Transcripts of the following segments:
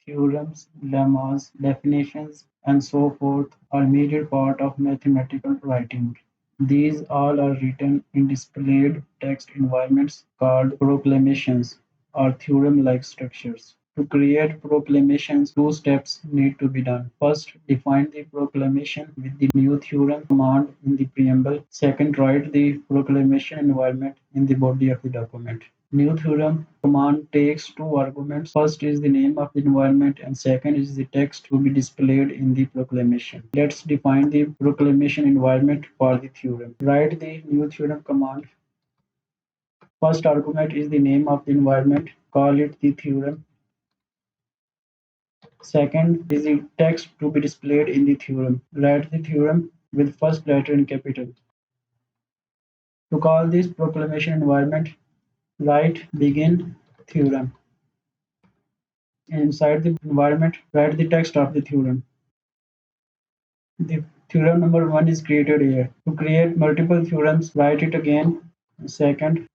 theorems, lemmas, definitions, and so forth are a major part of mathematical writing. These all are written in displayed text environments called proclamations or theorem-like structures. To create proclamations, two steps need to be done. First, define the proclamation with the new theorem command in the preamble. Second, write the proclamation environment in the body of the document. New theorem command takes two arguments. First is the name of the environment and second is the text to be displayed in the proclamation. Let's define the proclamation environment for the theorem. Write the new theorem command. First argument is the name of the environment. Call it the theorem. Second is the text to be displayed in the theorem. Write the theorem with first letter in capital. To call this proclamation environment, write begin theorem. Inside the environment, write the text of the theorem. The theorem number 1 is created here. To create multiple theorems, write it again. Second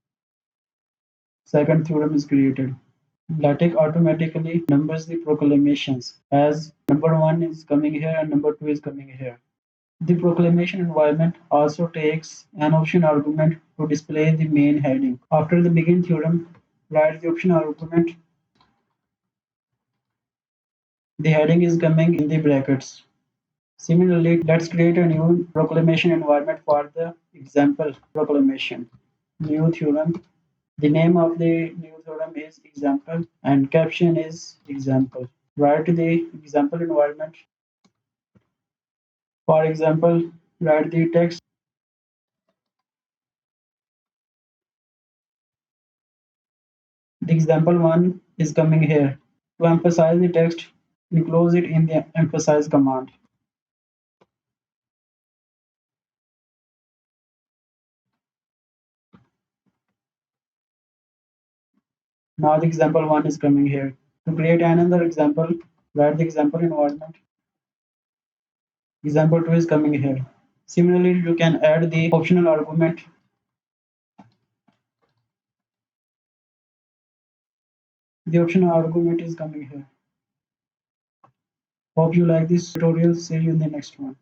theorem is created. LaTex automatically numbers the proclamations as number 1 is coming here and number 2 is coming here. The proclamation environment also takes an option argument to display the main heading. After the begin theorem, write the option argument. The heading is coming in the brackets. Similarly, let's create a new proclamation environment for the example proclamation. New theorem. The name of the new theorem is example and caption is example. Write the example environment. For example, write the text. The example one is coming here. To emphasize the text, enclose it in the emphasize command. Now the example one is coming here. To create another example, write the example environment. Example 2 is coming here. Similarly, you can add the optional argument. The optional argument is coming here. Hope you like this tutorial. See you in the next one.